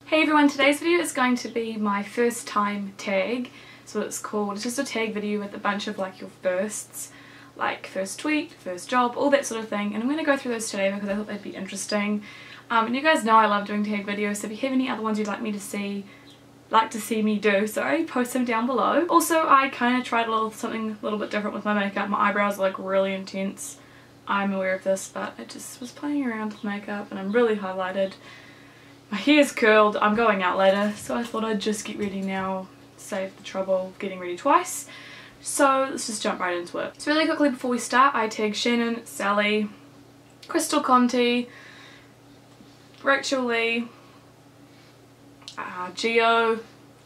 Hey everyone, today's video is going to be my first time tag. That's what it's called. It's just a tag video with a bunch of like your firsts, like first tweet, first job, all that sort of thing, and I'm going to go through those today because I thought they'd be interesting. And you guys know I love doing tag videos, so if you have any other ones you'd like to see me do, post them down below. Also, I kind of tried something a little bit different with my makeup. My eyebrows are like really intense. I'm aware of this, but I just was playing around with makeup and I'm really highlighted. My hair's curled, I'm going out later, so I thought I'd just get ready now, save the trouble of getting ready twice. So let's just jump right into it. So really quickly before we start, I tagged Shannon, Sally, Crystal Conti, Rachel Lee, Geo,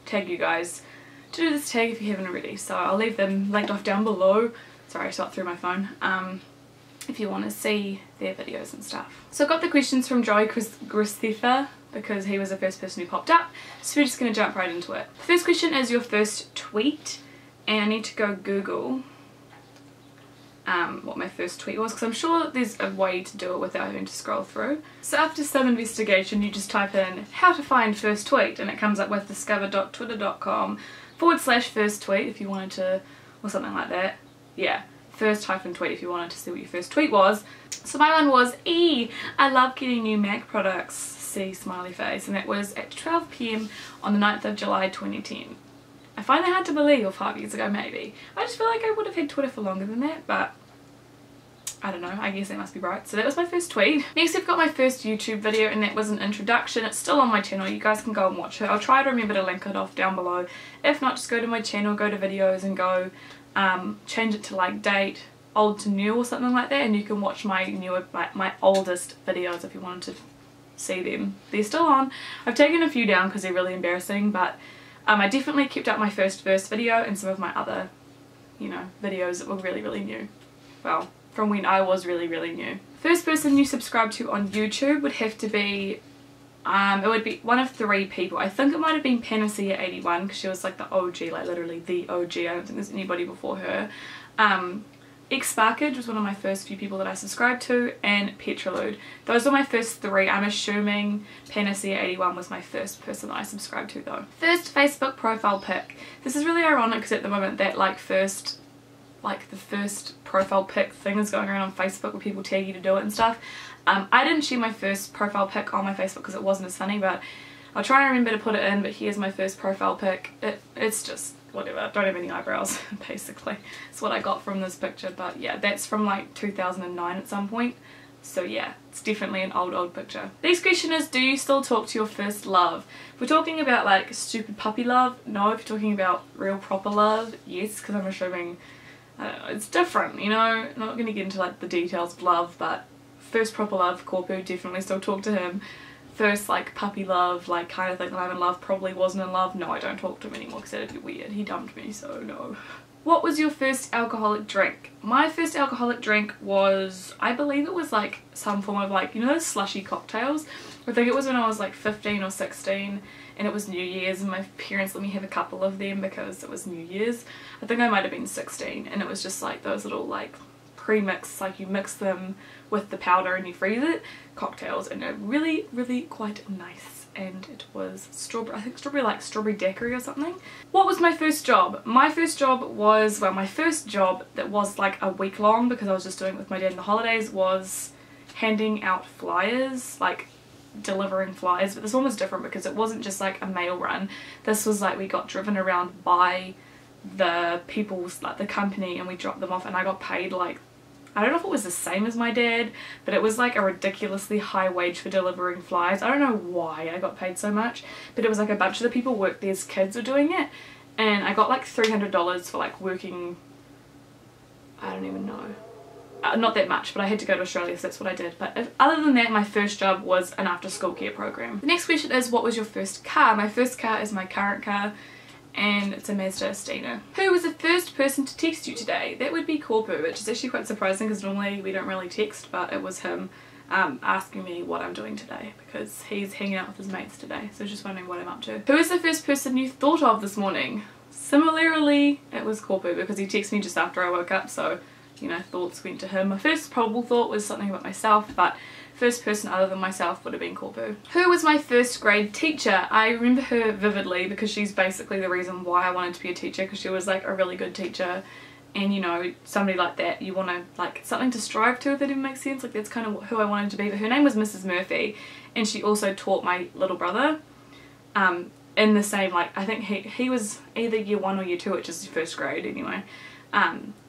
tag you guys to do this tag if you haven't already. So I'll leave them linked off down below. Sorry, I shot through my phone. If you want to see their videos and stuff. So I got the questions from Joey Christopher because he was the first person who popped up, so we're just going to jump right into it. The first question is your first tweet, and I need to go Google what my first tweet was because I'm sure there's a way to do it without having to scroll through. So after some investigation you just type in how to find first tweet and it comes up with discover.twitter.com/first tweet if you wanted to, or something like that. Yeah. First-tweet if you wanted to see what your first tweet was. So my one was, I love getting new Mac products, see smiley face, and that was at 12 PM on the 9th of July 2010. I find that hard to believe, or 5 years ago maybe. I just feel like I would have had Twitter for longer than that, but I don't know, I guess that must be right. So that was my first tweet. Next I've got my first YouTube video, and that was an introduction. It's still on my channel, you guys can go and watch it. I'll try to remember to link it off down below. If not, just go to my channel, go to videos and go change it to like date, old to new or something like that, and you can watch my newer, my oldest videos if you wanted to see them. They're still on. I've taken a few down because they're really embarrassing, but I definitely kept up my first video and some of my other, videos that were really new. Well, from when I was really new. First person you subscribe to on YouTube would have to be it would be one of 3 people. I think it might have been Panacea81 because she was like the OG, like literally the OG. I don't think there's anybody before her. X-Sparkage was one of my first few people that I subscribed to, and Petrolude. Those were my first 3. I'm assuming Panacea81 was my first person that I subscribed to though. First Facebook profile pic. This is really ironic because at the moment that the first profile pic thing is going around on Facebook where people tag you to do it and stuff. I didn't share my first profile pic on my Facebook because it wasn't as funny, but I'll try and remember to put it in. But here's my first profile pic. It's just whatever. I don't have any eyebrows basically. It's what I got from this picture, but yeah, that's from like 2009 at some point. So yeah, it's definitely an old picture. Next question is, do you still talk to your first love? If we're talking about like stupid puppy love, no. If you're talking about real proper love, yes, because I'm assuming, I don't know, it's different, I'm not going to get into like the details of love, but first proper love, Corpu, definitely still talk to him. First like puppy love, like kind of thing that I'm in love, probably wasn't in love. No, I don't talk to him anymore because that'd be weird. He dumped me, so no. What was your first alcoholic drink? My first alcoholic drink was, I believe it was like some form of like, those slushy cocktails? I think it was when I was like 15 or 16 and it was New Year's and my parents let me have a couple of them because it was New Year's. I think I might have been 16 and it was just like those little like pre-mix, like you mix them with the powder and you freeze it, cocktails, and they're really quite nice. And it was strawberry, I think strawberry daiquiri or something. What was my first job? My first job was, well, my first job that was like a week long because I was just doing it with my dad in the holidays, was handing out flyers, like delivering flyers. But this one was different because it wasn't just like a mail run. This was like we got driven around by the people's, like the company, and we dropped them off, and I got paid like, I don't know if it was the same as my dad, but it was like a ridiculously high wage for delivering flyers. I don't know why I got paid so much, but it was like a bunch of the people worked there's kids were doing it, and I got like $300 for like working, I don't even know, not that much, but I had to go to Australia, so that's what I did. But other than that, my first job was an after school care program. The next question is, what was your first car? My first car is my current car, and it's a Mazda Astina. Who was the first person to text you today? That would be Corpu, which is actually quite surprising because normally we don't really text, but it was him asking me what I'm doing today because he's hanging out with his mates today, so just wondering what I'm up to. Who is the first person you thought of this morning? Similarly, it was Corpu because he texted me just after I woke up, so thoughts went to him. My first probable thought was something about myself, but first person other than myself would have been Corpu. Who was my first grade teacher? I remember her vividly because she's basically the reason why I wanted to be a teacher, because she was like a really good teacher, and you know, somebody like that you want to like something to strive to, if that even makes sense. Like that's kind of who I wanted to be. But her name was Mrs. Murphy, and she also taught my little brother in the same, like I think he was either year 1 or year 2, which is first grade anyway.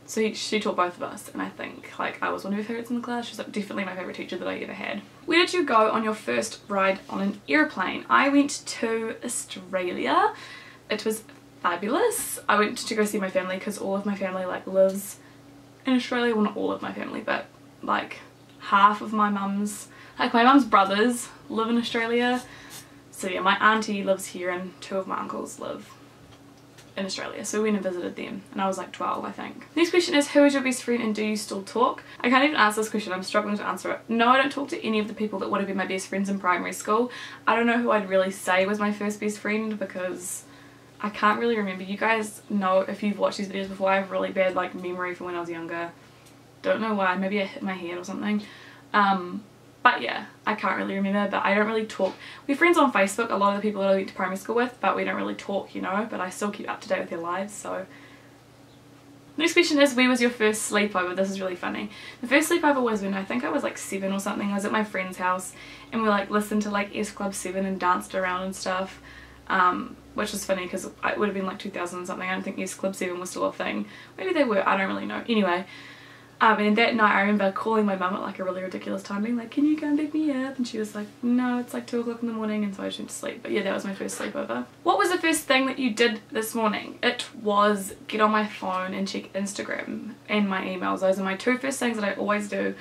So she taught both of us, and I think like I was one of her favourites in the class. She's like definitely my favourite teacher that I ever had. Where did you go on your first ride on an airplane? I went to Australia. It was fabulous. I went to go see my family because all of my family like lives in Australia. Well, not all of my family, but like half of my mum's brothers live in Australia. So yeah, my auntie lives here and 2 of my uncles live in Australia, so we went and visited them, and I was like 12 I think. Next question is, who is your best friend and do you still talk? I can't even answer this question, I'm struggling to answer it. No, I don't talk to any of the people that would have been my best friends in primary school. I don't know who I'd really say was my first best friend because I can't really remember. You guys know, if you've watched these videos before, I have really bad like memory from when I was younger. Don't know why, maybe I hit my head or something. But yeah, I can't really remember, but I don't really talk. We're friends on Facebook, a lot of the people that I went to primary school with, but we don't really talk, you know, but I still keep up to date with their lives, so. Next question is, where was your first sleepover? This is really funny. The first sleepover was when I think I was like 7 or something. I was at my friend's house and we like listened to like S Club 7 and danced around and stuff, which was funny because it would have been like 2000 and something. I don't think S Club 7 was still a thing. Maybe they were, I don't really know. Anyway. And that night I remember calling my mum at like a really ridiculous time, being like, can you come pick me up? And she was like, no, it's like 2 o'clock in the morning, and so I just went to sleep. But yeah, that was my first sleepover. What was the first thing that you did this morning? It was get on my phone and check Instagram and my emails. Those are my 2 first things that I always do.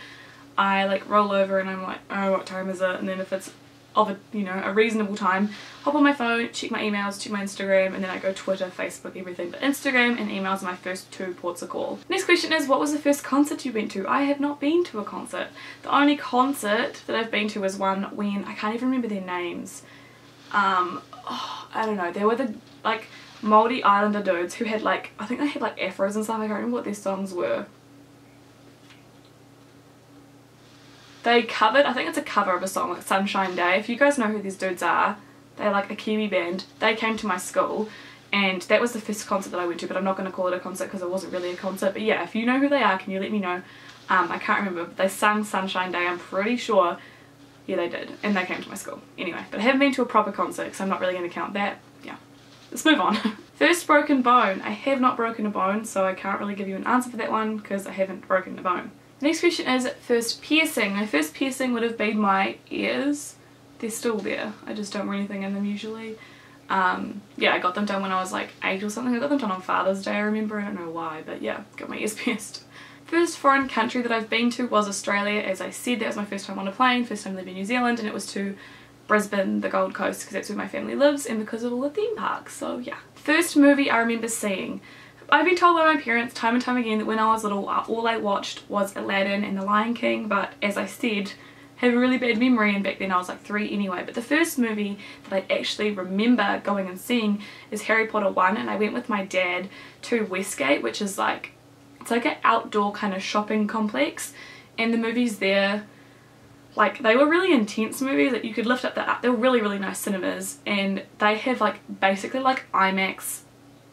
I like roll over and I'm like, oh, what time is it? And then if it's of a, you know, a reasonable time, hop on my phone, check my emails, check my Instagram, and then I go Twitter, Facebook, everything. But Instagram and emails are my first 2 ports of call. Next question is, what was the first concert you went to? I have not been to a concert. The only concert that I've been to was one when, I can't even remember their names. I don't know, they were the like Māori Islander dudes who had like, I think they had like afros and stuff. I can't remember what their songs were. They covered, I think it's a cover of a song like Sunshine Day. If you guys know who these dudes are, they're like a Kiwi band. They came to my school and that was the first concert that I went to, but I'm not going to call it a concert because it wasn't really a concert. But yeah, if you know who they are, can you let me know? I can't remember, but they sang Sunshine Day, I'm pretty sure. Yeah, they did, and they came to my school. Anyway, but I haven't been to a proper concert because I'm not really going to count that. Yeah, let's move on. First broken bone. I have not broken a bone, so I can't really give you an answer for that one because I haven't broken a bone. Next question is first piercing. My first piercing would have been my ears. They're still there. I just don't wear anything in them usually. Yeah, I got them done when I was like 8 or something. I got them done on Father's Day, I remember. I don't know why, but yeah, got my ears pierced. First foreign country that I've been to was Australia. As I said, that was my first time on a plane, first time living in New Zealand, and it was to Brisbane, the Gold Coast, because that's where my family lives and because of all the theme parks, so yeah. First movie I remember seeing. I've been told by my parents time and time again that when I was little, all I watched was Aladdin and The Lion King, but as I said, have a really bad memory, and back then I was like 3 anyway. But the first movie that I actually remember going and seeing is Harry Potter 1, and I went with my dad to Westgate, which is like, it's like an outdoor kind of shopping complex, and the movies there, like, they were really intense movies that you could lift up they were really, really nice cinemas, and they have like basically like IMAX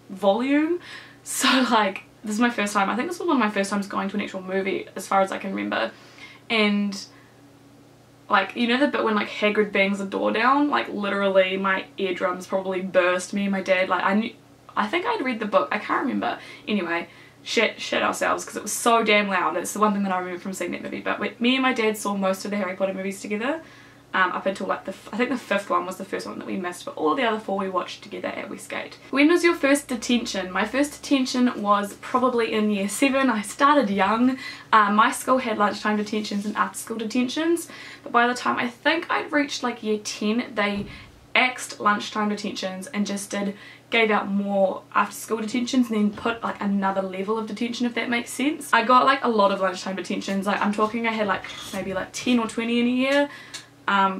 volume. So like, this is my first time, I think this was one of my first times going to an actual movie as far as I can remember. And like, you know the bit when like Hagrid bangs the door down? Like literally my eardrums probably burst. Me and my dad, like I think I'd read the book, I can't remember. Anyway, shit ourselves because it was so damn loud. It's the one thing that I remember from seeing that movie. But me and my dad saw most of the Harry Potter movies together. Up until like I think the 5th one was the first one that we missed, but all the other 4 we watched together at Westgate. When was your first detention? My first detention was probably in year 7. I started young. My school had lunchtime detentions and after school detentions, but by the time I think I'd reached like year 10, they axed lunchtime detentions and just gave out more after school detentions and then put like another level of detention, if that makes sense. I got like a lot of lunchtime detentions. Like I'm talking I had like maybe like 10 or 20 in a year.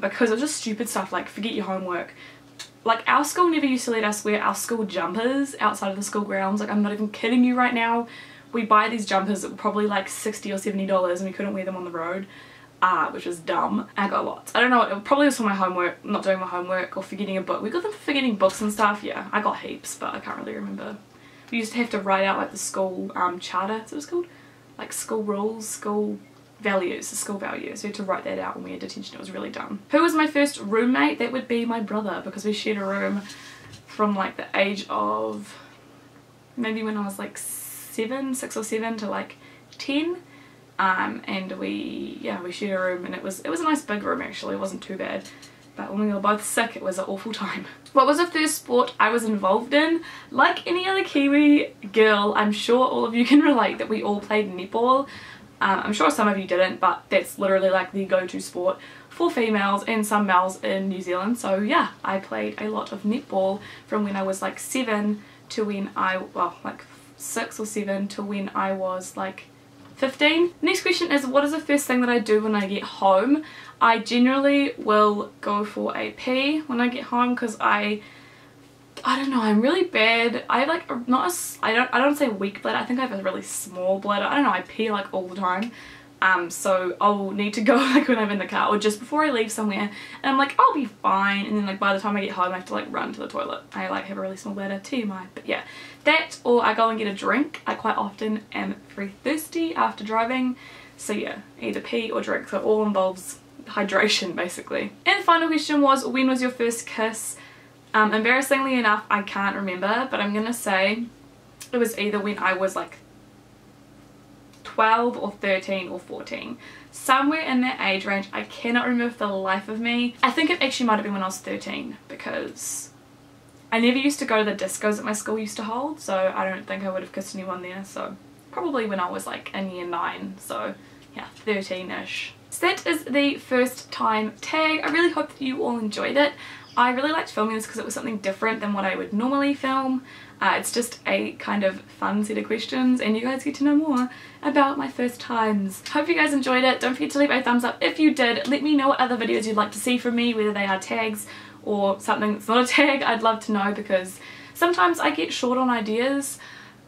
Because it was just stupid stuff like forget your homework. Like our school never used to let us wear our school jumpers outside of the school grounds. Like I'm not even kidding you right now. We buy these jumpers that were probably like $60 or $70 and we couldn't wear them on the road. art, which is dumb. I got lots. I don't know, it probably was for my homework, not doing my homework, or forgetting a book. We got them for forgetting books and stuff. Yeah, I got heaps, but I can't really remember. We used to have to write out like the school charter, that's what it's called? Like school rules, school values, the school values. We had to write that out when we had detention. It was really dumb. Who was my first roommate? That would be my brother, because we shared a room from like the age of maybe when I was like 6 or 7 to like 10. And we shared a room, and it was a nice big room actually. It wasn't too bad, but when we were both sick it was an awful time. What was the first sport I was involved in? Like any other Kiwi girl, I'm sure all of you can relate that we all played netball. I'm sure some of you didn't, but that's literally like the go-to sport for females and some males in New Zealand. So yeah, I played a lot of netball from when I was like 7 to when like 6 or 7 to when I was like 15. Next question is, what is the first thing that I do when I get home? I generally will go for a pee when I get home, because I don't know, I'm really bad. I have like I don't say weak bladder, I think I have a really small bladder. I don't know, I pee like all the time. So I'll need to go like when I'm in the car or just before I leave somewhere, and I'm like, I'll be fine, and then like by the time I get home I have to like run to the toilet. I like have a really small bladder, TMI, but yeah. That, or I go and get a drink. I quite often am very thirsty after driving, so yeah, either pee or drink, so it all involves hydration basically. And the final question was, when was your first kiss? Embarrassingly enough, I can't remember, but I'm gonna say it was either when I was like 12 or 13 or 14. Somewhere in that age range. I cannot remember for the life of me. I think it actually might have been when I was 13, because I never used to go to the discos that my school used to hold, so I don't think I would have kissed anyone there. So probably when I was like in year 9, so yeah, 13ish. So that is the first time tag. I really hope that you all enjoyed it. I really liked filming this because it was something different than what I would normally film. It's just a kind of fun set of questions, and you guys get to know more about my first times. Hope you guys enjoyed it. Don't forget to leave a thumbs up if you did. Let me know what other videos you'd like to see from me, whether they are tags or something that's not a tag. I'd love to know, because sometimes I get short on ideas,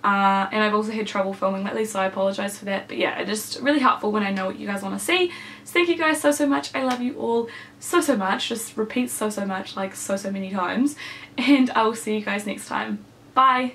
and I've also had trouble filming lately, so I apologise for that. But yeah, it's just really helpful when I know what you guys want to see. So thank you guys so much. I love you all so much. Just repeat so much, like so many times, and I will see you guys next time. Bye!